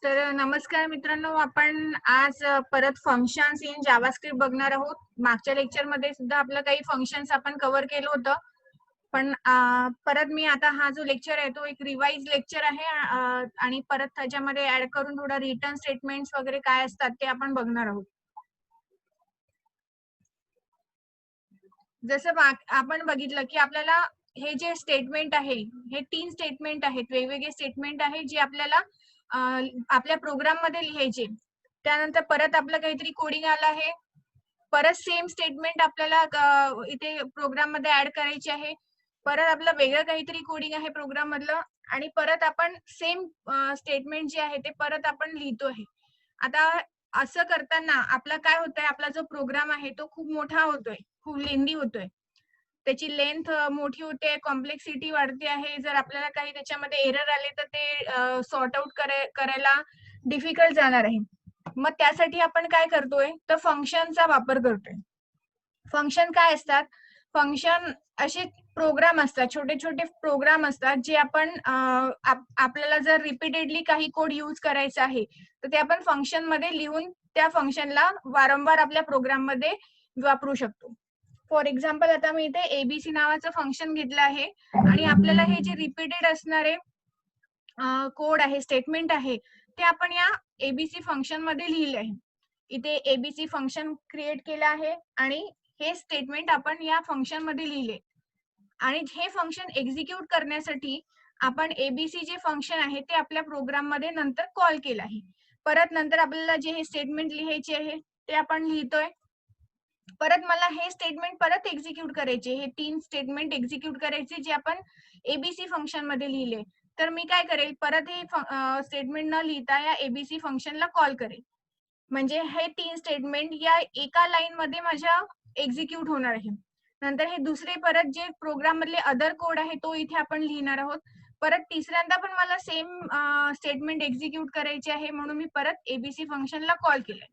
तर नमस्कार मित्रांनो, आपण आज परत फंक्शन्स इन जावास्क्रिप्ट बघणार आहोत. मागच्या लेक्चर मध्ये सुद्धा आपलं काही फंक्शन्स आपण कव्हर केलं होतं, पण परत मी आता हा जो लेक्चर आहे तो एक रिवाइज लेक्चर आहे आणि परत त्याच्यामध्ये ऍड करून थोडा रिटर्न स्टेटमेंट्स वगैरे काय असतात ते आपण बघणार आहोत. जसं आपण बघितलं की आपल्याला हे जे स्टेटमेंट आहे, हे 3 स्टेटमेंट आहेत, वेगवेगळे स्टेटमेंट आहेत जे आपल्याला आपल्या प्रोग्राम मध्ये लिहायचे. त्यानंतर परत आपलं काहीतरी कोडिंग आलं आहे, परत सेम स्टेटमेंट आपल्याला इथे प्रोग्राम मध्ये ऍड करायची आहे, परत आपलं वेगळं काहीतरी कोडिंग आहे प्रोग्राम मधलं आणि परत आपण सेम स्टेटमेंट जे आहे ते परत आपण लिहितो आहे. आता असं करताना आपला काय होतंय, आपला जो प्रोग्राम आहे तो खूप मोठा होतोय, खूप लेंदी होतोय, त्याची लेंथ मोठी होते, कॉम्प्लेक्सिटी वाढते आहे. जर आपल्याला काही त्याच्यामध्ये एरर आले तर ते सॉर्ट आउट करायला डिफिकल्ट जाणार आहे. मग त्यासाठी आपण काय करतोय, तर फंक्शनचा वापर करतोय. फंक्शन काय असतात, फंक्शन असे प्रोग्राम असतात, छोटे छोटे प्रोग्राम असतात जे आपण आपल्याला जर रिपीटेडली काही कोड यूज करायचा आहे तर ते आपण फंक्शन मध्ये लिहून त्या फंक्शनला वारंवार आपल्या प्रोग्राम मध्ये वापरू शकतो. फॉर एक्झाम्पल, आता मी इथे एबीसी नावाचं फंक्शन घेतलं आहे आणि आपल्याला हे जे रिपीटेड असणारे कोड आहे, स्टेटमेंट आहे, ते आपण या एबीसी फंक्शन मध्ये लिहिले आहे. इथे एबीसी फंक्शन क्रिएट केलं आहे आणि हे स्टेटमेंट आपण या फंक्शन मध्ये लिहिले आणि हे फंक्शन एक्झिक्यूट करण्यासाठी आपण एबीसी जे फंक्शन आहे ते आपल्या प्रोग्राम मध्ये नंतर कॉल केलं आहे. परत नंतर आपल्याला जे हे स्टेटमेंट लिहायचे आहे ते आपण लिहितोय. परत मला हे स्टेटमेंट परत एक्झिक्यूट करायचे, हे 3 स्टेटमेंट एक्झिक्यूट करायचे जे आपण एबीसी फंक्शन मध्ये लिहिले. तर मी काय करेल, परत हे स्टेटमेंट न लिहिता या एबीसी फंक्शनला कॉल करेल. म्हणजे हे 3 स्टेटमेंट या एका लाईन मध्ये माझ्या एक्झिक्यूट होणार आहे. नंतर हे दुसरे परत जे प्रोग्राम मधले अदर कोड आहे तो इथे आपण लिहिणार आहोत. परत तिसऱ्यांदा पण मला सेम स्टेटमेंट एक्झिक्यूट करायचे आहे, म्हणून मी परत एबीसी फंक्शनला कॉल केलंय.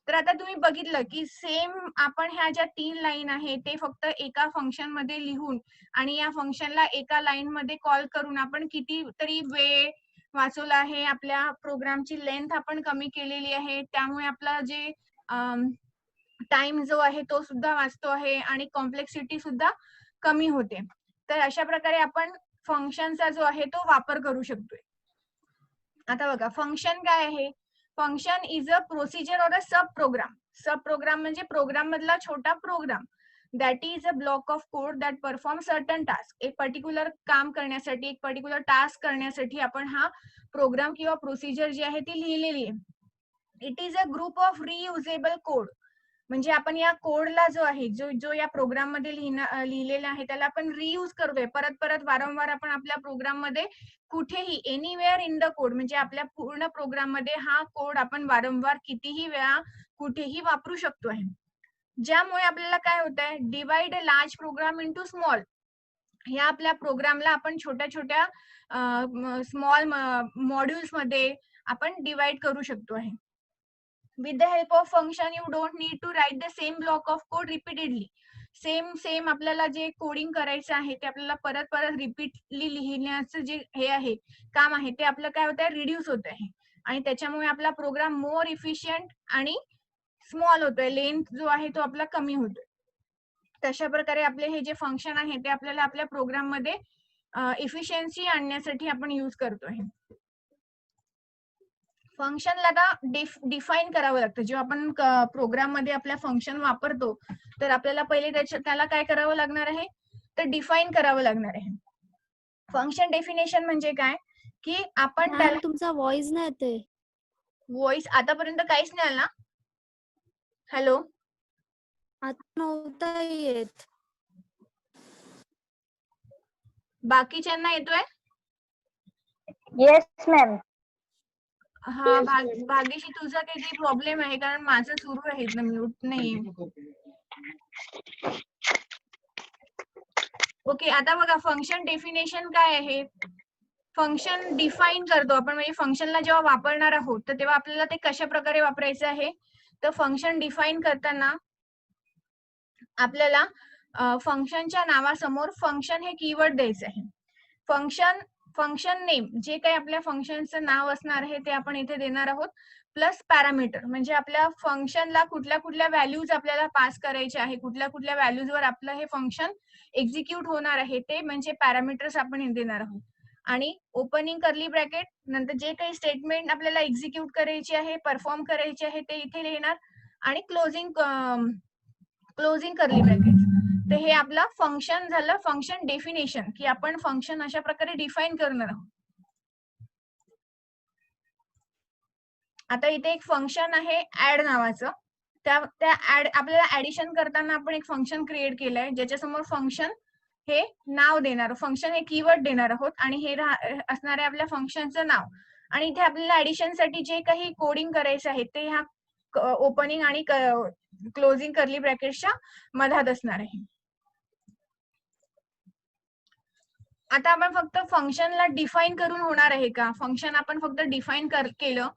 तर आता तुम्ही बघितलं की सेम आपण ह्या ज्या 3 लाईन आहे ते फक्त एका फंक्शन मध्ये लिहून आणि या फंक्शनला एका लाईन मध्ये कॉल करून आपण कितीतरी वेळ वाचवला आहे, आपल्या प्रोग्रामची लेंथ आपण कमी केलेली आहे, त्यामुळे आपला जे टाइम जो आहे तो सुद्धा वाचतो आहे आणि कॉम्प्लेक्सिटी सुद्धा कमी होते. तर अशा प्रकारे आपण फंक्शनचा जो आहे तो वापर करू शकतोय. आता बघा, फंक्शन काय आहे, function is a procedure or a sub program. Sub program म्हणजे प्रोग्राम मधला छोटा प्रोग्राम. That is a block of code that perform certain task. एक पर्टिक्युलर काम करण्यासाठी, एक पर्टिक्युलर टास्क करण्यासाठी आपण हा प्रोग्राम किंवा प्रोसिजर जी आहे ती लिहिलेली आहे. It is a group of reusable code. म्हणजे आपण या कोडला जो आहे, जो या प्रोग्राम मध्ये लिहिलेला आहे त्याला आपण रियूज करतोय, परत परत वारंवार आपण आपल्या प्रोग्राम मध्ये कुठेही एनीवेअर इन द कोड, म्हणजे आपल्या पूर्ण प्रोग्राम मध्ये हा कोड आपण वारंवार कितीही वेळा कुठेही वापरू शकतो आहे. ज्यामुळे आपल्याला काय होत आहे, divide a large program into small. ह्या आपल्या प्रोग्रामला आपण छोट्या छोट्या स्मॉल मॉड्यूल्स मध्ये आपण डिवाइड करू शकतो आहे. With the help of function you don't need to write the same block of code repeatedly. Same आपल्याला जे कोडिंग करायचं आहे ते आपल्याला परत परत रिपीटली लिहिण्याचं जे हे आहे, काम आहे, ते आपलं काय होत आहे, रिड्यूस होत आहे आणि त्याच्यामुळे आपला प्रोग्राम मोर इफिशियंट आणि स्मॉल होतोय, लेंथ जो आहे तो आपला कमी होतोय. तशा प्रकारे आपले हे जे फंक्शन आहे ते आपल्याला आपल्या प्रोग्राम मध्ये इफिशियन्सी आणण्यासाठी आपण यूज करतोय. फंक्शनला का डिफाईन करावं लागतं. जेव्हा आपण प्रोग्राम मध्ये आपल्या फंक्शन वापरतो तर आपल्याला पहिले त्याला काय करावं लागणार आहे, तर डिफाईन करावं लागणार आहे. फंक्शन डेफिनेशन म्हणजे काय, की आपण त्याला तुमचा व्हॉइस नाही येते. व्हॉइस आतापर्यंत काहीच नाही आला. हॅलो, आता नव्हता येत. बाकीच्यांना येतोय? Yes ma'am. हा, भाग्यशी तुझा काहीतरी प्रॉब्लेम आहे, कारण माझं सुरू आहे ना, म्यूट नाही. ओके, आता बघा, फंक्शन डेफिनेशन काय आहे. फंक्शन डिफाईन करतो आपण, म्हणजे फंक्शनला जेव्हा वापरणार आहोत तर तेव्हा आपल्याला ते कशा प्रकारे वापरायचं आहे. तर फंक्शन डिफाईन करताना आपल्याला फंक्शनच्या नावासमोर फंक्शन हे कीवर्ड द्यायचं आहे. फंक्शन फंक्शन नेम जे काही आपल्या फंक्शनचं नाव असणार आहे ते आपण इथे देणार आहोत, प्लस पॅरामीटर म्हणजे आपल्या फंक्शनला कुठल्या कुठल्या व्हॅल्यूज आपल्याला पास करायचे आहे, कुठल्या कुठल्या व्हॅल्यूजवर आपलं हे फंक्शन एक्झिक्यूट होणार आहे ते म्हणजे पॅरामीटर्स आपण इथे देणार आहोत. आणि ओपनिंग कर्ली ब्रॅकेट नंतर जे काही स्टेटमेंट आपल्याला एक्झिक्यूट करायची आहे, परफॉर्म करायचे आहे ते इथे लिहिणार आणि क्लोजिंग कर्ली ब्रॅकेट. तर हे आपलं फंक्शन झालं, फंक्शन डेफिनेशन की आपण फंक्शन अशा प्रकारे डिफाईन करणार आहोत. आता इथे एक फंक्शन आहे ऍड नावाचं, त्या ऍड आपल्याला ऍडिशन करताना आपण एक फंक्शन क्रिएट केलंय ज्याच्यासमोर फंक्शन हे नाव देणार, फंक्शन हे कीवर्ड देणार आहोत आणि हे असणार आहे आपल्या फंक्शनचं नाव. आणि इथे आपल्याला ऍडिशन साठी जे काही कोडिंग करायचं आहे ते ह्या ओपनिंग आणि क्लोजिंग कर्ली ब्रॅकेटच्या मधात असणार आहे. आता आपण फक्त फंक्शनला डिफाईन करून होणार आहे का? फंक्शन आपण फक्त डिफाईन केलं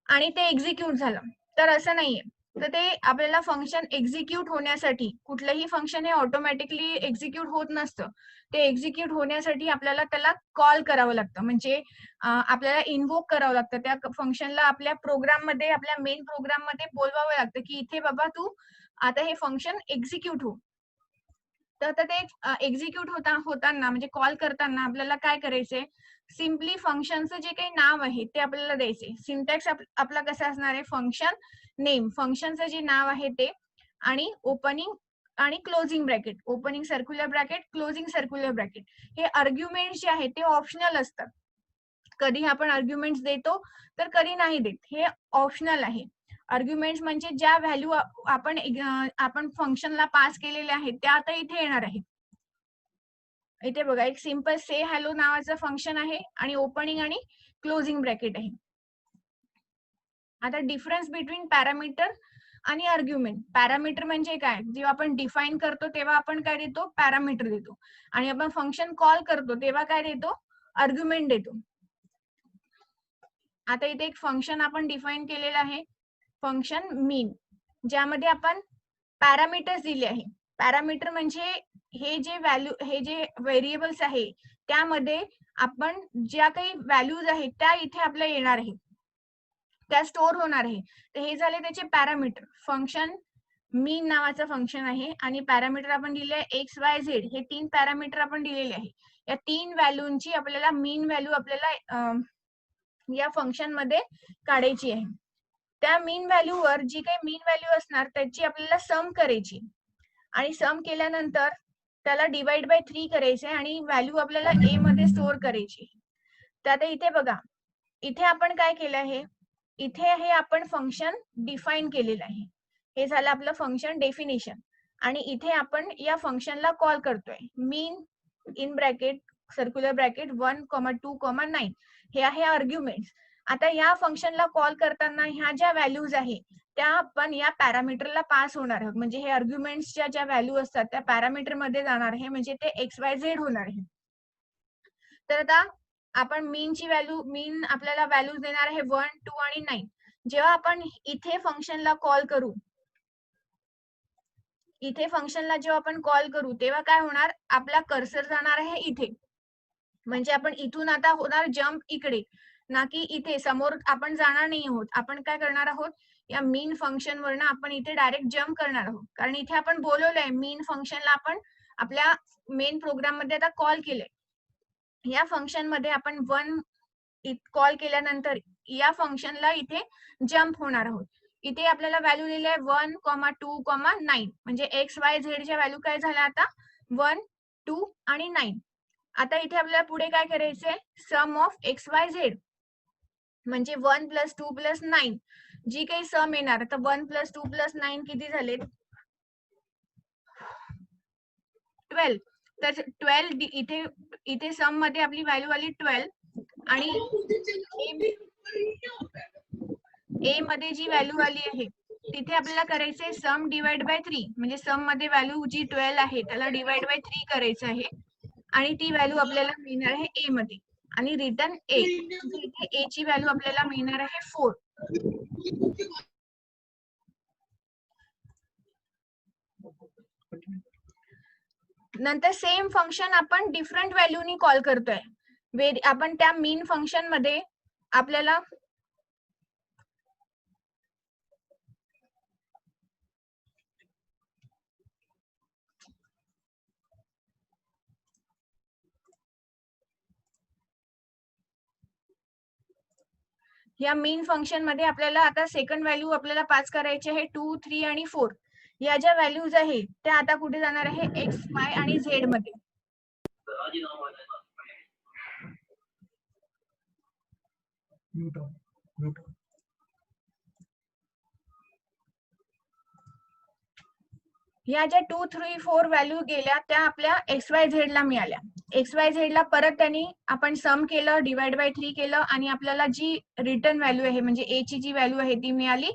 आणि ते एक्झिक्यूट झालं तर असं नाहीये. तर ते आपल्याला फंक्शन एक्झिक्यूट होण्यासाठी, कुठलंही फंक्शन हे ऑटोमॅटिकली एक्झिक्यूट होत नसतं, ते एक्झिक्यूट होण्यासाठी आपल्याला त्याला कॉल करावं लागतं, म्हणजे आपल्याला इन्व्होक करावं लागतं त्या फंक्शनला. आपल्या प्रोग्राम मध्ये, आपल्या मेन प्रोग्राम मध्ये बोलवावं लागतं की इथे बाबा तू आता हे फंक्शन एक्झिक्यूट हो. तर ते एक्झिक्यूट होताना म्हणजे कॉल करताना आपल्याला काय करायचंय, सिम्पली फंक्शनचं जे काही नाव आहे ते आपल्याला द्यायचे. सिंटॅक्स आपला कसा असणार आहे, फंक्शन नेम, फंक्शनचं जे नाव आहे ते, आणि ओपनिंग आणि closing bracket, opening circular bracket, closing circular bracket. हे आर्ग्युमेंट्स जे आहेत ते ऑप्शनल असतात. कधी आपण आर्ग्युमेंट्स देतो तर कधी नाही देत, हे ऑप्शनल आहे. आर्ग्युमेंट्स म्हणजे ज्या व्हॅल्यू आपण फंक्शनला पास केलेले आहेत त्या आता इथे येणार आहे. इथे बघा एक सिंपल से हॅलो नावाचं फंक्शन आहे आणि ओपनिंग आणि क्लोजिंग ब्रॅकेट आहे. आता डिफरन्स बिटवीन पॅरामीटर आणि आर्ग्युमेंट. पॅरामीटर म्हणजे काय, जेव्हा आपण डिफाईन करतो तेव्हा आपण काय देतो, पॅरामीटर देतो, आणि आपण फंक्शन कॉल करतो तेव्हा काय देतो, आर्ग्युमेंट देतो. आता इथे एक फंक्शन आपण डिफाईन केलेलं आहे, फंक्शन मीन, ज्यामध्ये आपण पॅरामीटर्स दिले आहे. पॅरामीटर म्हणजे हे जे व्हेरिएबल्स आहे त्यामध्ये आपण ज्या काही व्हॅल्यूज आहेत त्या इथे आपल्या येणार आहे, त्या स्टोअर होणार आहे. तर हे झाले त्याचे पॅरामीटर. फंक्शन मीन नावाचं फंक्शन आहे आणि पॅरामीटर आपण दिले एक्स वाय झेड, हे 3 पॅरामीटर आपण दिलेले आहे. या 3 व्हॅल्यूंची आपल्याला मीन व्हॅल्यू आपल्याला या फंक्शन मध्ये काढायची आहे. त्या मीन व्हॅल्यूवर जी काही मीन व्हॅल्यू असणार त्याची आपल्याला सम करायची, आणि सम केल्यानंतर त्याला डिवाइड बाय 3 करायचे आणि व्हॅल्यू आपल्याला ए मध्ये स्टोअर करायची. तर आता इथे बघा, इथे आपण काय केलं आहे, इथे हे आपण फंक्शन डिफाईन केलेलं आहे, हे झालं आपलं फंक्शन डेफिनेशन. आणि इथे आपण या फंक्शनला कॉल करतोय, mean in bracket circular bracket 1, 2, 9, हे आहे आर्ग्युमेंट्स. आता या फंक्शनला कॉल करताना ह्या ज्या व्हॅल्यूज आहे त्या आपण या पॅरामीटरला पास होणार आहोत, म्हणजे हे आर्ग्युमेंट्सच्या ज्या व्हॅल्यू असतात त्या पॅरामीटर मध्ये जाणार आहे, म्हणजे ते एक्स वाय झेड होणार आहे. तर आता आपण मीनची व्हॅल्यू, मीन आपल्याला व्हॅल्यूज देणार आहे 1, 2 आणि 9. जेव्हा आपण इथे फंक्शनला कॉल करू, इथे फंक्शनला जेव्हा आपण कॉल करू तेव्हा काय होणार, आपला कर्सर जाणार आहे इथे, म्हणजे आपण इथून आता होणार जम्प इकडे, ना की इथे समोर आपण जाणार नाही आहोत. आपण काय करणार आहोत, या मीन फंक्शन वरनं आपण इथे डायरेक्ट जम्प करणार आहोत, कारण इथे आपण बोलवलंय मीन फंक्शनला, आपण आपल्या मेन प्रोग्राम मध्ये आता कॉल केलंय. या फंक्शन मध्ये आपण 1 कॉल केल्यानंतर या फंक्शनला इथे जम्प होणार आहोत. इथे आपल्याला व्हॅल्यू दिली आहे 1, 2, 9, म्हणजे एक्स वाय झेडच्या व्हॅल्यू काय झाल्या आता 1, 2 आणि 9. आता इथे आपल्याला पुढे काय करायचंय, सम ऑफ एक्स वाय झेड, म्हणजे 1 + 2 + 9 जी काही सम येणार. तर 1 + 2 + 9 किती झाले, 12. तर 12 इथे सम मध्ये आपली व्हॅल्यू आली 12, आणि ए मध्ये जी व्हॅल्यू आली आहे तिथे आपल्याला करायचंय सम डिवाइड बाय 3, म्हणजे सम मध्ये व्हॅल्यू जी 12 आहे त्याला डिवाइड बाय 3 करायचं आहे, आणि ती व्हॅल्यू आपल्याला मिळणार आहे ए मध्ये, आणि रिटर्न ए, इथे ए ची व्हॅल्यू आपल्याला मिळणार आहे 4. नंतर सेम फंक्शन आपण डिफरंट व्हॅल्यूनी कॉल करतोय, आपण त्या मीन फंक्शन मध्ये आपल्याला या मीन फंक्शन मध्ये आपल्याला आता सेकंड व्हॅल्यू आपल्याला पास करायचे आहे 2, 3 आणि 4. या ज्या व्हॅल्यूज आहेत त्या आता कुठे जाणार आहे एक्स, वाय आणि झेड मध्ये. या ज्या 2, 3, 4 व्हॅल्यू गेल्या त्या आपल्या एक्स वाय झेड ला मिळाल्या. एक्स वाय झेड ला परत त्यांनी आपण सम केलं, डिवाइड बाय 3 केलं आणि आपल्याला जी रिटर्न व्हॅल्यू आहे म्हणजे ए ची जी व्हॅल्यू आहे ती मिळाली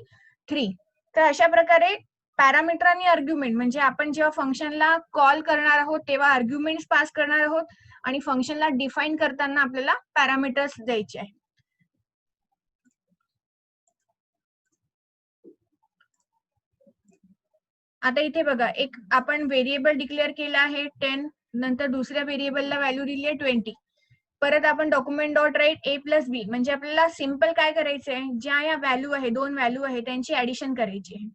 3. तर अशा प्रकारे पॅरामीटर आणि आर्ग्युमेंट म्हणजे आपण जेव्हा फंक्शनला कॉल करणार आहोत तेव्हा आर्ग्युमेंट्स पास करणार आहोत आणि फंक्शनला डिफाईन करताना आपल्याला पॅरामीटर्स द्यायचे आहे. आता इथे बघा, एक आपण व्हेरिएबल डिक्लेअर केला आहे 10, नंतर दुसऱ्या व्हेरिएबलला व्हॅल्यू दिली आहे 20. परत आपण डॉक्युमेंट डॉट राईट ए प्लस बी म्हणजे आपल्याला सिम्पल काय करायचंय, ज्या या व्हॅल्यू आहे 2 व्हॅल्यू आहे त्यांची ऍडिशन करायची आहे.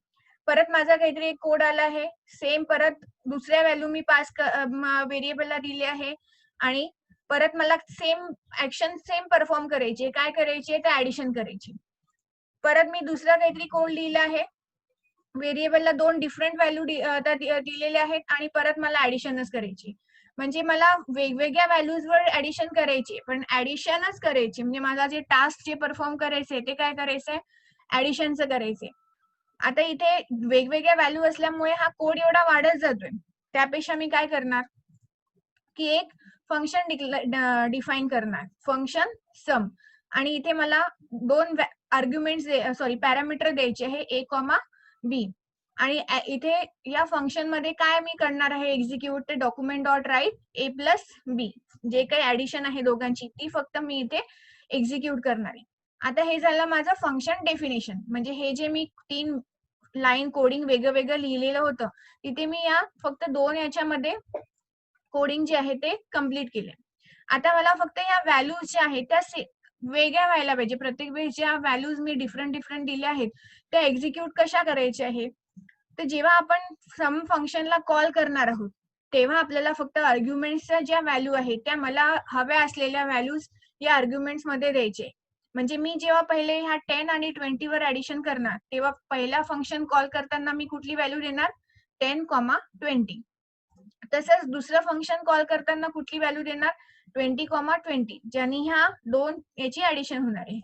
परत माझा काहीतरी एक कोड आला आहे, सेम परत दुसऱ्या व्हॅल्यू मी पास व्हेरिएबलला दिली आहे आणि परत मला सेम ऍक्शन सेम परफॉर्म करायची, काय करायची तर ऍडिशन करायची. परत मी दुसरा काहीतरी कोड लिहिला आहे, व्हेरिएबलला 2 डिफरंट व्हॅल्यू दिलेले आहेत आणि परत मला ऍडिशनच करायची. म्हणजे मला वेगवेगळ्या व्हॅल्यूजवर ऍडिशन करायची, पण ऍडिशनच करायची. म्हणजे मला जे टास्क जे परफॉर्म करायचे ते काय करायचंय, ऍडिशनचं करायचंय. आता इथे वेगवेगळ्या व्हॅल्यू असल्यामुळे हा कोड एवढा वाढत जातोय. त्यापेक्षा मी काय करणार की एक फंक्शन डिफाईन करणार, फंक्शन सम, आणि इथे मला 2 आर्ग्युमेंट्स पॅरामीटर द्यायचे आहे ए, बी. आणि इथे या फंक्शन मध्ये काय मी करणार आहे एक्झिक्यूट ते डॉक्युमेंट डॉट राईट ए प्लस बी, जे काही ऍडिशन आहे दोघांची ती फक्त मी इथे एक्झिक्यूट करणार आहे. आता हे झालं माझं फंक्शन डेफिनेशन. म्हणजे हे जे मी 3 लाईन कोडिंग वेगळं वेगळं लिहिलेलं होतं तिथे मी या फक्त 2 याच्यामध्ये कोडिंग जे आहे ते कम्प्लीट केले. आता मला फक्त या व्हॅल्यूज ज्या आहेत त्या वेगळ्या व्हायला पाहिजे. प्रत्येक वेळेस ज्या व्हॅल्यूज मी डिफरंट दिल्या आहेत त्या एक्झिक्यूट कशा करायच्या आहे, तर जेव्हा आपण सम फंक्शनला कॉल करणार आहोत तेव्हा आपल्याला फक्त आर्ग्युमेंट्सच्या ज्या व्हॅल्यू आहेत त्या मला हव्या असलेल्या व्हॅल्यूज या आर्ग्युमेंट्स मध्ये द्यायचे. म्हणजे मी जेव्हा पहिले ह्या 10 आणि 20 वर ऍडिशन करणार तेव्हा पहिला फंक्शन कॉल करताना मी कुठली व्हॅल्यू देणार, 10, 20. तसंच दुसरं फंक्शन कॉल करताना कुठली व्हॅल्यू देणार, 20, 20, ज्याने ह्या 2 याची ऍडिशन होणार आहे.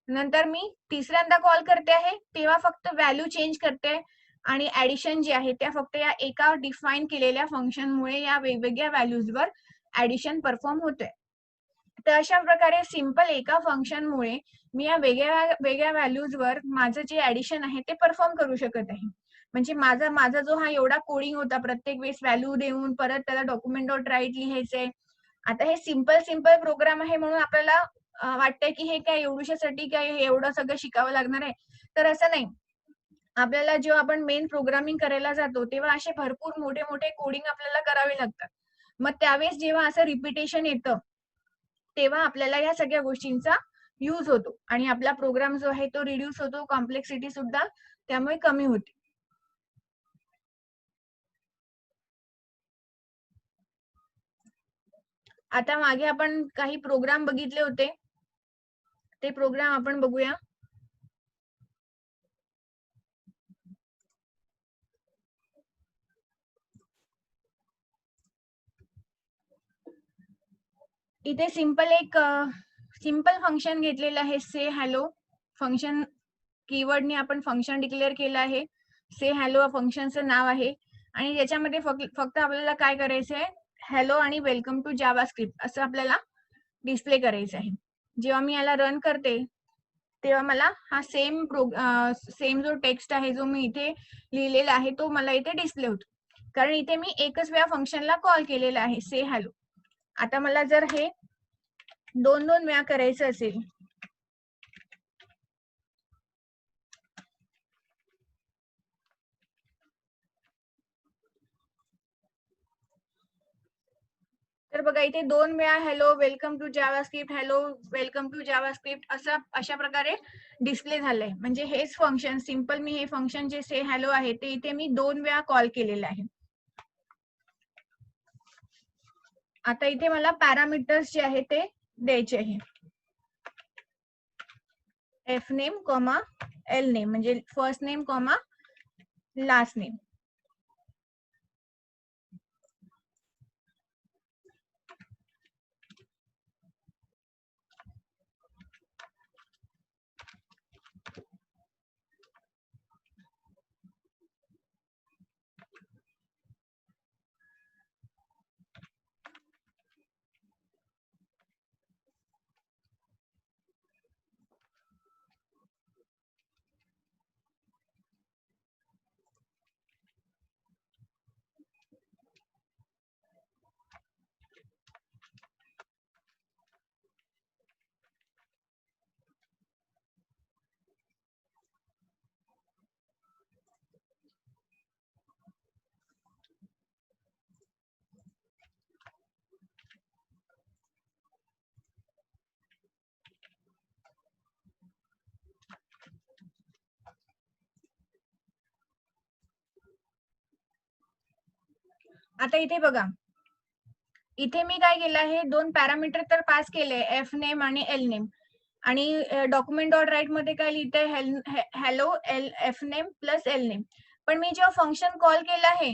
नंतर मी तिसऱ्यांदा कॉल करते आहे तेव्हा फक्त व्हॅल्यू चेंज करते आणि ऍडिशन जे आहे त्या फक्त या एका डिफाईन केलेल्या फंक्शनमुळे या वेगवेगळ्या व्हॅल्यूजवर ऍडिशन परफॉर्म होते. तर अशा प्रकारे सिंपल एका फंक्शनमुळे मी या वेगळ्या व्हॅल्यूजवर माझं जे ऍडिशन आहे ते परफॉर्म करू शकत आहे. म्हणजे माझा जो हा एवढा कोडिंग होता प्रत्येक वेळेस व्हॅल्यू देऊन परत त्याला डॉक्युमेंट डॉट राईट लिहायचंय. आता हे सिंपल प्रोग्राम आहे म्हणून आपल्याला वाटतंय की हे काय एवढ्यासाठी काय एवढं सगळं शिकावं लागणार आहे, तर असं नाही. आपल्याला जेव्हा आपण मेन प्रोग्रामिंग करायला जातो तेव्हा असे भरपूर मोठे मोठे कोडिंग आपल्याला करावे लागतात. मग त्यावेळेस जेव्हा असं रिपिटेशन येतं तेव्हा आपल्याला या सगळ्या गोष्टींचा यूज होतो आणि आपला प्रोग्राम जो आहे तो रिड्यूस होतो, कॉम्प्लेक्सिटी सुद्धा त्यामुळे कमी होते. आता मागे आपण काही प्रोग्राम बघितले होते, ते प्रोग्राम आपण बघूया. इथे सिंपल फंक्शन घेतलेलं आहे, से हॅलो फंक्शन. कीवर्डने आपण फंक्शन डिक्लेअर केलं आहे. से हॅलो फंक्शनचं नाव आहे आणि याच्यामध्ये फक्त आपल्याला काय करायचं आहे, हॅलो आणि वेलकम टू जावा स्क्रिप्ट असं आपल्याला डिस्प्ले करायचं आहे. जेव्हा मी याला रन करते तेव्हा मला हा सेम जो टेक्स्ट आहे जो मी इथे लिहिलेला आहे तो मला इथे डिस्प्ले होतो, कारण इथे मी एकच वेळा फंक्शनला कॉल केलेला आहे से हॅलो. आता मला जर हे 2 वेळा करायचं असेल तर बघा इथे 2 वेळा hello welcome to JavaScript, hello welcome to JavaScript अशा प्रकारे डिस्प्ले झालंय. म्हणजे हेच फंक्शन सिंपल मी हे फंक्शन जे से हॅलो आहे ते इथे मी 2 वेळा कॉल केलेलं आहे. आता इथे मला पॅरामीटर्स जे आहे ते द्यायचे आहे. F name comma L name म्हणजे first name comma last name. आता इथे बघा, इथे मी काय केलं आहे, 2 पॅरामीटर तर पास केले, एफ नेम आणि एल नेम. आणि डॉक्युमेंट डॉट राईट मध्ये काय लिहिते, hello F name plus L name. पण मी जेव्हा फंक्शन कॉल केलं आहे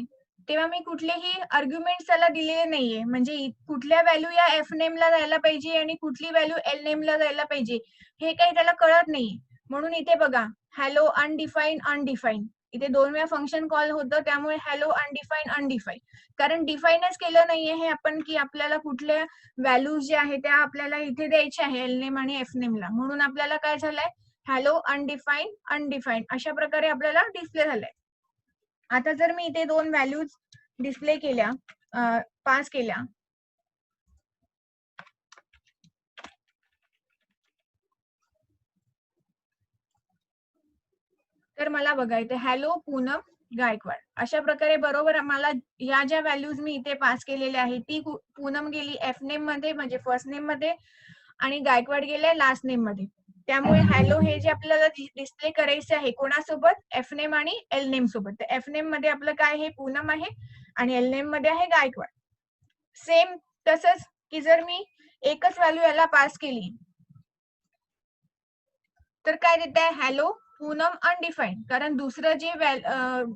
तेव्हा मी कुठलेही आर्ग्युमेंट्स त्याला दिलेले नाहीये. म्हणजे कुठल्या व्हॅल्यू या एफ नेमला जायला पाहिजे आणि कुठली व्हॅल्यू एल नेमला जायला पाहिजे हे काही त्याला कळत नाही. म्हणून इथे बघा, हॅलो अनडिफाईन अनडिफाईन, इथे 2 वेळा फंक्शन कॉल होतं, त्यामुळे हॅलो अनडिफाईन अनडिफाईन. कारण डिफाईनच केलं नाहीये हे आपण की आपल्याला कुठल्या व्हॅल्यूज जे आहे त्या आपल्याला इथे द्यायच्या आहे एल नेम आणि एफ नेमला. म्हणून आपल्याला काय झालंय, हॅलो अनडिफाईन अनडिफाईन अशा प्रकारे आपल्याला डिस्प्ले झालंय. आता जर मी इथे 2 व्हॅल्यूज डिस्प्ले केल्या, पास केल्या, तर मला बघा इथे हॅलो पूनम गायकवाड अशा प्रकारे बरोबर मला या ज्या व्हॅल्यूज मी इथे पास केलेल्या आहेत ती पूनम गेली एफ नेम मध्ये म्हणजे फर्स्ट नेम मध्ये आणि गायकवाड गेले लास्ट नेम मध्ये. त्यामुळे हॅलो हे जे आपल्याला डिस्प्ले करायचे आहे कोणासोबत, एफ नेम आणि एल नेम सोबत. तर एफ नेम मध्ये आपलं काय आहे, पूनम आहे आणि एल नेम मध्ये आहे गायकवाड. सेम तसंच की जर मी एकच व्हॅल्यू याला पास केली तर काय देत आहे, हॅलो पूनम अनडिफाईन्ड. कारण दुसरं जे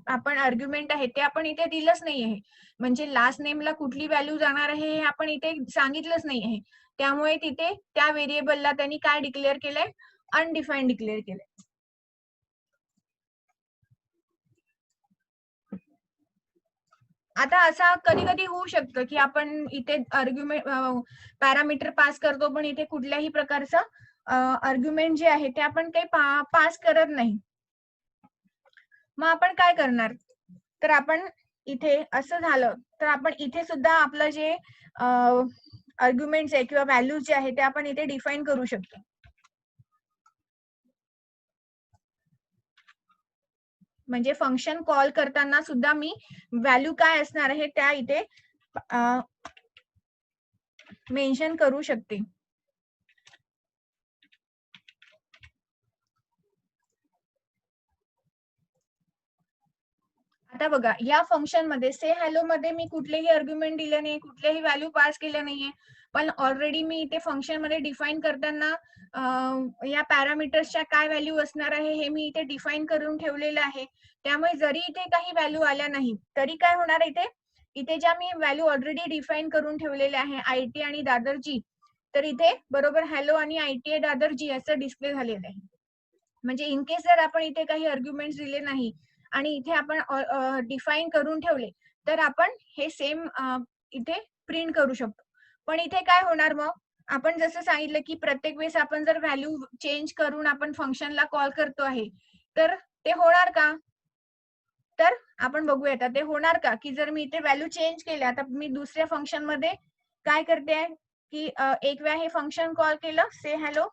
आपण आर्ग्युमेंट आहे ते आपण इथे दिलंच नाही आहे. म्हणजे लास्ट नेमला कुठली व्हॅल्यू जाणार आहे हे आपण इथे सांगितलंच नाही आहे. त्यामुळे तिथे त्या व्हेरिएबलला त्यांनी काय डिक्लेअर केलंय, अनडिफाईन्ड डिक्लेअर केलंय. आता असा कधी कधी होऊ शकतं की आपण इथे आर्ग्युमेंट पॅरामीटर पास करतो पण इथे कुठल्याही प्रकारचं आर्ग्युमेंट जे आहे ते आपण काही पास करत नाही. मग आपण काय करणार, तर आपण इथे असं झालं तर आपण इथे सुद्धा आपलं जे आर्ग्युमेंट्स आहे किंवा व्हॅल्यूज जे आहे ते आपण इथे डिफाईन करू शकतो. म्हणजे फंक्शन कॉल करताना सुद्धा मी व्हॅल्यू काय असणार आहे त्या इथे मेन्शन करू शकते. आता बघा, या फंक्शन मध्ये से हॅलो मध्ये मी कुठलेही आर्ग्युमेंट दिले नाही, कुठलेही व्हॅल्यू पास केलं नाहीये. पण ऑलरेडी मी इथे फंक्शन मध्ये डिफाईन करताना या पॅरामीटर्सच्या काय व्हॅल्यू असणार आहे हे मी इथे डिफाईन करून ठेवलेलं आहे. त्यामुळे जरी इथे काही व्हॅल्यू आल्या नाही तरी काय होणार, इथे ज्या मी व्हॅल्यू ऑलरेडी डिफाईन करून ठेवलेल्या आहे आयटी आणि दादरजी, तर इथे बरोबर हॅलो आणि आयटी दादरजी असं डिस्प्ले झालेलं आहे. म्हणजे इन केस जर आपण इथे काही आर्ग्युमेंट्स दिले नाही आणि इथे आपण डिफाईन करून ठेवले तर आपण हे सेम इथे प्रिंट करू शकतो. पण इथे काय होणार, मग आपण जसं सांगितलं की प्रत्येक वेळेस आपण जर व्हॅल्यू चेंज करून आपण फंक्शनला कॉल करतो आहे तर ते होणार का, तर आपण बघूया आता ते होणार का. की जर मी इथे व्हॅल्यू चेंज केल्या, आता मी दुसऱ्या फंक्शन मध्ये काय करते की एक वेळा हे फंक्शन कॉल केलं से हॅलो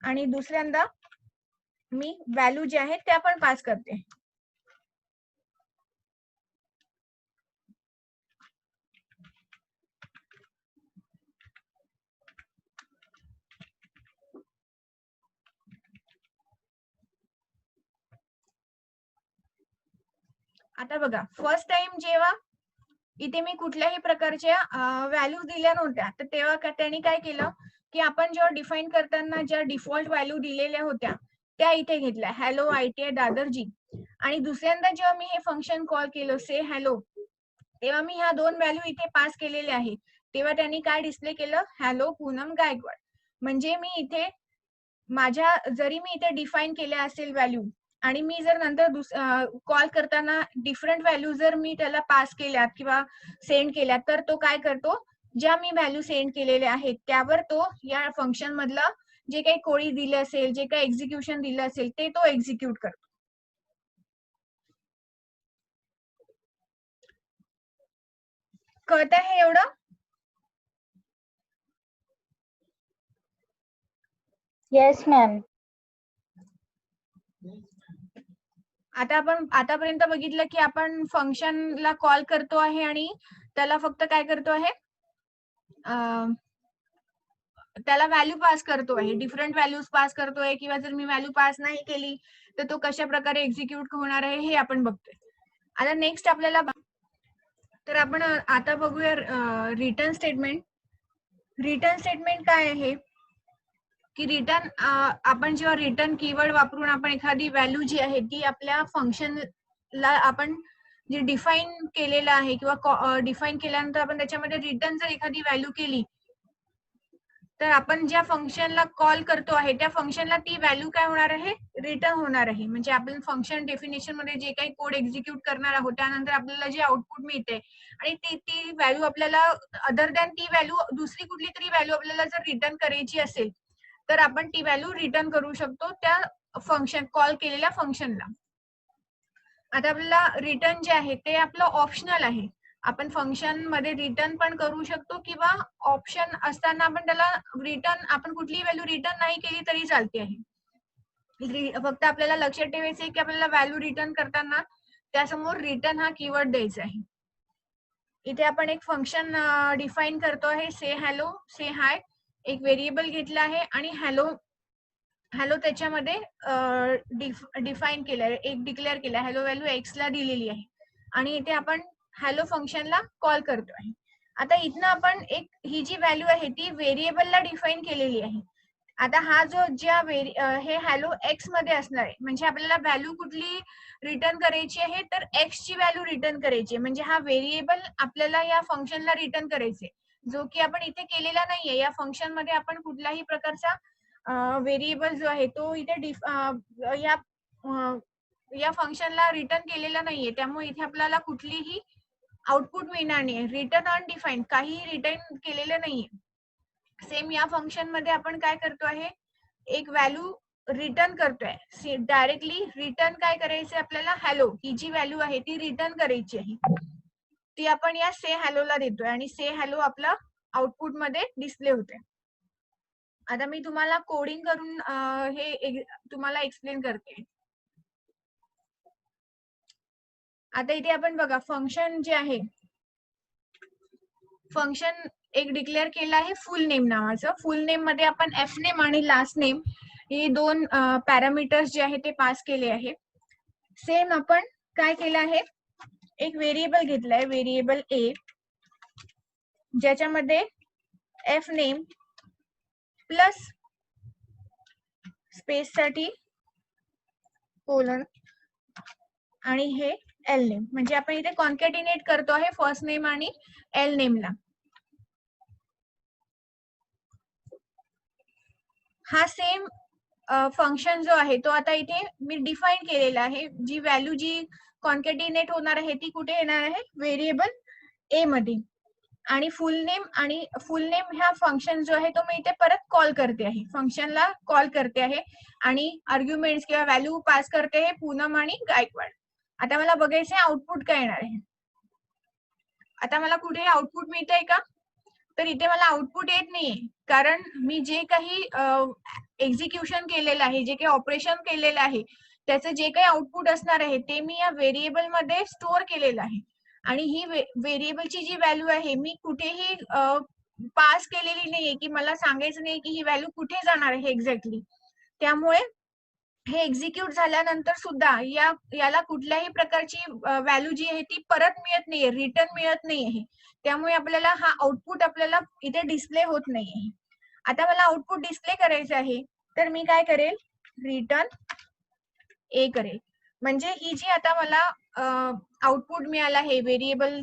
आणि दुसऱ्यांदा मी व्हॅल्यू जे आहेत त्या पण पास करते. आता बघा, फर्स्ट टाइम जेव्हा इथे मी कुठल्याही प्रकारच्या व्हॅल्यू दिल्या नव्हत्या, तर तेव्हा त्यांनी काय केलं की आपण जेव्हा डिफाईन करताना ज्या डिफॉल्ट व्हॅल्यू दिलेल्या होत्या त्या इथे घेतल्या, हॅलो ITI दादरजी. आणि दुसऱ्यांदा जेव्हा मी हे फंक्शन कॉल केलं से हॅलो, तेव्हा मी ह्या दोन व्हॅल्यू इथे पास केलेल्या आहेत. तेव्हा त्यांनी काय डिस्प्ले केलं, हॅलो पूनम गायकवाड. म्हणजे मी इथे माझ्या जरी मी इथे डिफाईन केल्या असेल व्हॅल्यू आणि मी जर नंतर कॉल करताना डिफरंट व्हॅल्यू जर मी त्याला पास केल्यात किंवा सेंड केल्यात, तर तो काय करतो, ज्या मी व्हॅल्यू सेंड केलेल्या आहेत त्यावर तो या फंक्शन मधला जे काही कोडी दिलं असेल, जे काही एक्झिक्युशन दिलं असेल ते तो एक्झिक्यूट करतो. कळत आहे एवढं? Yes ma'am. आता आपण आतापर्यंत बघितलं की आपण फंक्शनला कॉल करतो आहे आणि त्याला फक्त काय करतो आहे, त्याला व्हॅल्यू पास करतो आहे, डिफरंट व्हॅल्यूज पास करतोय, किंवा जर मी व्हॅल्यू पास नाही केली तर तो कशा प्रकारे एक्झिक्यूट होणार आहे हे आपण बघतोय. आता नेक्स्ट आपल्याला तर आपण आता बघूया रिटर्न स्टेटमेंट. रिटर्न स्टेटमेंट काय आहे की रिटर्न आपण जेव्हा रिटर्न कीवर्ड वापरून आपण एखादी व्हॅल्यू जी आहे ती आपल्या फंक्शनला आपण जे डिफाईन केलेलं आहे किंवा डिफाईन केल्यानंतर आपण त्याच्यामध्ये रिटर्न जर एखादी व्हॅल्यू केली तर आपण ज्या फंक्शनला कॉल करतो आहे त्या फंक्शनला ती व्हॅल्यू काय होणार आहे, रिटर्न होणार आहे. म्हणजे आपण फंक्शन डेफिनेशन मध्ये जे काही कोड एक्झिक्यूट करणार आहोत त्यानंतर आपल्याला जे आउटपुट मिळते आणि ती व्हॅल्यू आपल्याला अदर दॅन ती व्हॅल्यू दुसरी कुठली तरी व्हॅल्यू आपल्याला जर रिटर्न करायची असेल तर आपण ती व्हॅल्यू रिटर्न करू शकतो त्या फंक्शन कॉल केलेल्या फंक्शनला. आता आपल्याला रिटर्न जे आहे ते आपलं ऑप्शनल आहे. आपण फंक्शन मध्ये रिटर्न पण करू शकतो किंवा ऑप्शन असताना आपण त्याला रिटर्न आपण कुठली व्हॅल्यू रिटर्न नाही केली तरी चालते आहे. फक्त आपल्याला लक्षात ठेवायचं आहे की आपल्याला व्हॅल्यू रिटर्न करताना त्यासमोर रिटर्न हा कीवर्ड द्यायचा आहे. इथे आपण एक फंक्शन डिफाईन करतो आहे, से हॅलो से हाय. एक व्हेरिएबल घेतला आहे आणि हॅलो हॅलो त्याच्यामध्ये डिफाईन केलंय, एक डिक्लेअर केलाय, हॅलो व्हॅल्यू एक्स ला दिलेली आहे आणि इथे आपण हॅलो फंक्शनला कॉल करतो आहे. आता इथनं आपण एक ही जी व्हॅल्यू आहे ती व्हेरिएबलला डिफाईन केलेली आहे. आता हा जो ज्या हे हॅलो एक्स मध्ये असणार आहे, म्हणजे आपल्याला व्हॅल्यू कुठली रिटर्न करायची आहे तर एक्स ची व्हॅल्यू रिटर्न करायची आहे. म्हणजे हा व्हेरिएबल आपल्याला या फंक्शनला रिटर्न करायचे, जो की आपण इथे केलेला नाहीये. या फंक्शन मध्ये आपण कुठल्याही प्रकारचा व्हेरिएबल जो आहे तो इथे या फंक्शनला रिटर्न केलेला नाहीये, त्यामुळे इथे आपल्याला कुठलीही आउटपुट मिळणार नाही. रिटर्न अनडिफाईन्ड काहीही रिटर्न केलेलं नाहीये. सेम या फंक्शन मध्ये आपण काय करतो आहे, एक व्हॅल्यू रिटर्न करतोय डायरेक्टली. रिटर्न काय करायचं आपल्याला, हॅलो ही जी व्हॅल्यू आहे ती रिटर्न करायची आहे, ती आपण या से हॅलोला देतोय आणि से हॅलो आपला आउटपुट मध्ये डिस्प्ले होते. आता मी तुम्हाला कोडिंग करून हे तुम्हाला एक्सप्लेन करते. आता इथे आपण बघा फंक्शन जे आहे, फंक्शन एक डिक्लेअर केलं आहे फुल नेम नावाचं. फुल नेम मध्ये आपण एफ नेम आणि लास्ट नेम हे दोन पॅरामीटर्स जे आहे ते पास केले आहे. सेम आपण काय केलं आहे, एक व्हेरिएबल घेतलाय, व्हेरिएबल ए, ज्याच्यामध्ये एफ नेम प्लस स्पेस साठी कोलन आणि हे एल नेम. म्हणजे आपण इथे कॉन्कॅटिनेट करतो आहे फर्स्ट नेम आणि एल नेमला. हा सेम फंक्शन जो आहे तो आता इथे मी डिफाईन केलेला आहे. जी व्हॅल्यू जी कॉन्कॅटिनेट होणार आहे ती कुठे येणार आहे, व्हेरिएबल ए मध्ये. आणि फुल नेम ह्या फंक्शन जो आहे तो मी इथे परत कॉल करते आहे, फंक्शनला कॉल करते आहे आणि आर्ग्युमेंट्स किंवा व्हॅल्यू पास करते आहे पूनम आणि गायकवाड. आता मला बघायचं आहे आउटपुट काय येणार आहे. आता मला कुठे आउटपुट मिळतंय का, तर इथे मला आउटपुट येत नाहीये, कारण मी जे काही एक्झिक्युशन केलेलं आहे, जे काही ऑपरेशन केलेलं आहे त्याचं जे काही आउटपुट असणार आहे ते मी या व्हेरिएबल मध्ये स्टोअर केलेलं आहे. आणि ही व्हेरिएबलची जी व्हॅल्यू आहे मी कुठेही पास केलेली नाहीये, की मला सांगायचं नाही की ही व्हॅल्यू कुठे जाणार आहे एक्झॅक्टली. त्यामुळे हे एक्झिक्यूट झाल्यानंतर सुद्धा याला कुठल्याही प्रकारची व्हॅल्यू जी आहे ती परत मिळत नाहीये, रिटर्न मिळत नाहीये. त्यामुळे आपल्याला हा आउटपुट आपल्याला इथे डिस्प्ले होत नाहीये. आता मला आउटपुट डिस्प्ले करायचं आहे, तर मी काय करेल, रिटर्न ए करेल. म्हणजे ही जी आता मला आउटपुट मिळालं आहे व्हेरिएबल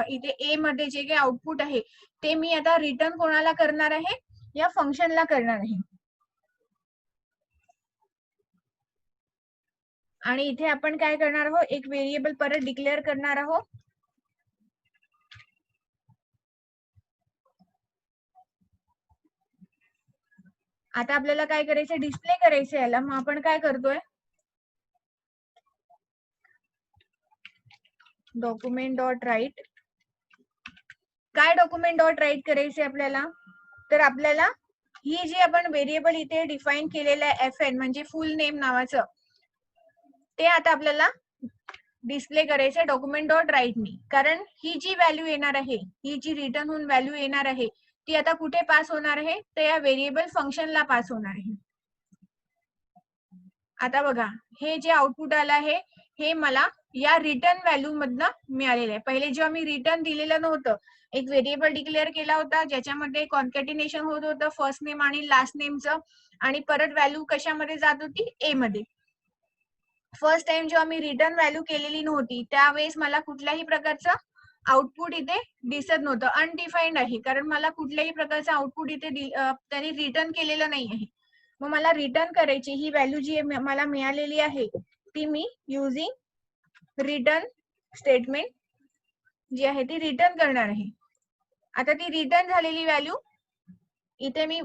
इथे ए मध्ये जे काही आउटपुट आहे ते मी आता रिटर्न कोणाला करणार आहे, या फंक्शनला करणार आहे. आणि इथे आपण काय करणार आहोत, एक व्हेरिएबल परत डिक्लेअर करणार आहोत. आता आपल्याला काय करायचंय, डिस्प्ले करायचंय याला. मग आपण काय करतोय, डॉक्युमेंट डॉट राईट. काय डॉक्युमेंट डॉट राईट करायचंय आपल्याला, तर आपल्याला ही जी आपण व्हेरिएबल इथे डिफाईन केलेलं आहे FN म्हणजे फुल नेम नावाचं, ते आता आपल्याला डिस्प्ले करायचं डॉक्युमेंट डॉट राईटनी. कारण ही जी व्हॅल्यू येणार आहे, ही जी रिटर्न होऊन व्हॅल्यू येणार आहे ती आता कुठे पास होणार आहे, तर या व्हेरिएबल फंक्शनला पास होणार आहे. आता बघा, हे जे आउटपुट आलं आहे हे मला या रिटर्न व्हॅल्यू मधनं मिळालेलं आहे. पहिले जेव्हा मी रिटर्न दिलेलं नव्हतं, एक व्हेरिएबल डिक्लेअर केला होता ज्याच्यामध्ये कॉन्कॅटिनेशन होत होतं फर्स्ट नेम आणि लास्ट नेमचं, आणि परत व्हॅल्यू कशामध्ये जात होती, ए मध्ये. फर्स्ट टाइम जेव्हा मी रिटर्न व्हॅल्यू केलेली नव्हती त्यावेळेस मला कुठल्याही प्रकारचं आउटपुट इथे दिसत नव्हतं, अनडिफाईन्ड आहे. कारण मला कुठल्याही प्रकारचं आउटपुट इथे त्यांनी रिटर्न केलेलं नाही आहे. मग मला रिटर्न करायची ही व्हॅल्यू जी मला मिळालेली आहे ती मी युजिंग रिटर्न स्टेटमेंट जी आहे ती रिटर्न करणार आहे. आता ती रिटर्न झालेली व्हॅल्यू इथे मी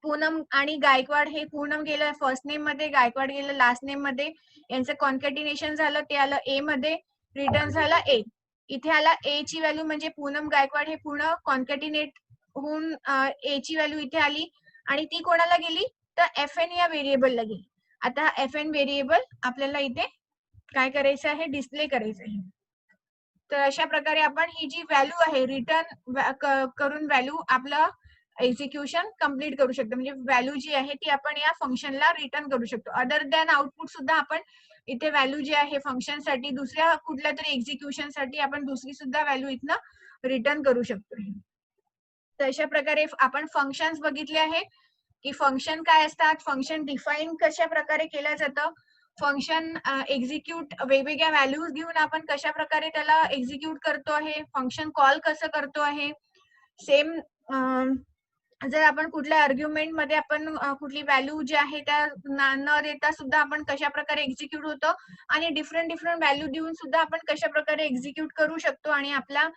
पूनम आणि गायकवाड, हे पूनम गेलं फर्स्ट नेम मध्ये, गायकवाड गेलं लास्ट नेम मध्ये, यांचं कॉन्कॅटिनेशन झालं, ते आलं ए मध्ये, रिटर्न झाला ए. इथे आला ए ची व्हॅल्यू म्हणजे पूनम गायकवाड हे पूर्ण कॉन्कॅटिनेट होऊन ए ची व्हॅल्यू इथे आली आणि ती कोणाला गेली, तर FN या व्हेरिएबलला गेली. आता FN व्हेरिएबल आपल्याला इथे काय करायचं आहे, डिस्प्ले करायचं आहे. तर अशा प्रकारे आपण ही जी व्हॅल्यू आहे रिटर्न करून व्हॅल्यू आपलं एक्झिक्युशन कम्प्लीट करू शकतो. म्हणजे व्हॅल्यू जी आहे ती आपण या फंक्शनला रिटर्न करू शकतो. अदर दॅन आउटपुट सुद्धा आपण इथे व्हॅल्यू जी आहे फंक्शन साठी, दुसऱ्या कुठल्या तरी एक्झिक्युशन साठी आपण दुसरी सुद्धा व्हॅल्यू इथनं रिटर्न करू शकतो. तर अशा प्रकारे आपण फंक्शन्स बघितले आहे की फंक्शन काय असतात, फंक्शन डिफाईन कशा प्रकारे केलं जातं, फंक्शन एक्झिक्यूट वेगवेगळ्या व्हॅल्यूज घेऊन आपण कशा प्रकारे त्याला एक्झिक्यूट करतो आहे, फंक्शन कॉल कसं करतो आहे. सेम जर आपण कुठल्या आर्ग्युमेंट मध्ये आपण कुठली व्हॅल्यू जी आहे त्या न देता सुद्धा आपण कशा प्रकारे एक्झिक्यूट होतो, आणि डिफरंट व्हॅल्यू देऊन सुद्धा आपण कशा प्रकारे एक्झिक्यूट करू शकतो आणि आपला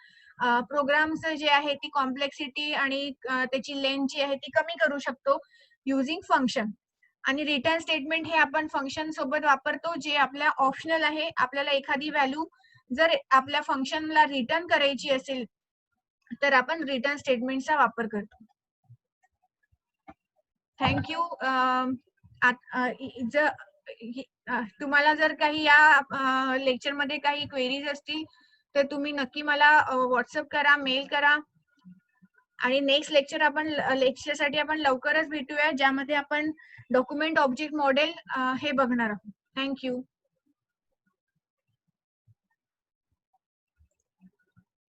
प्रोग्रामचं जे आहे ती कॉम्प्लेक्सिटी आणि त्याची लेंथ जी आहे ती कमी करू शकतो युजिंग फंक्शन. आणि रिटर्न स्टेटमेंट हे आपण फंक्शन सोबत वापरतो जे आपल्या ऑप्शनल आहे. आपल्याला एखादी व्हॅल्यू जर आपल्या फंक्शनला रिटर्न करायची असेल तर आपण रिटर्न स्टेटमेंटचा वापर करतो. थँक्यू. तुम्हाला जर काही या लेक्चर मध्ये काही क्वेरीज असतील तर तुम्ही नक्की मला व्हॉट्सअप करा, मेल करा. आणि नेक्स्ट लेक्चरसाठी आपण लवकरच भेटूया ज्यामध्ये आपण डॉक्युमेंट ऑब्जेक्ट मॉडेल हे बघणार आहोत. थँक्यू.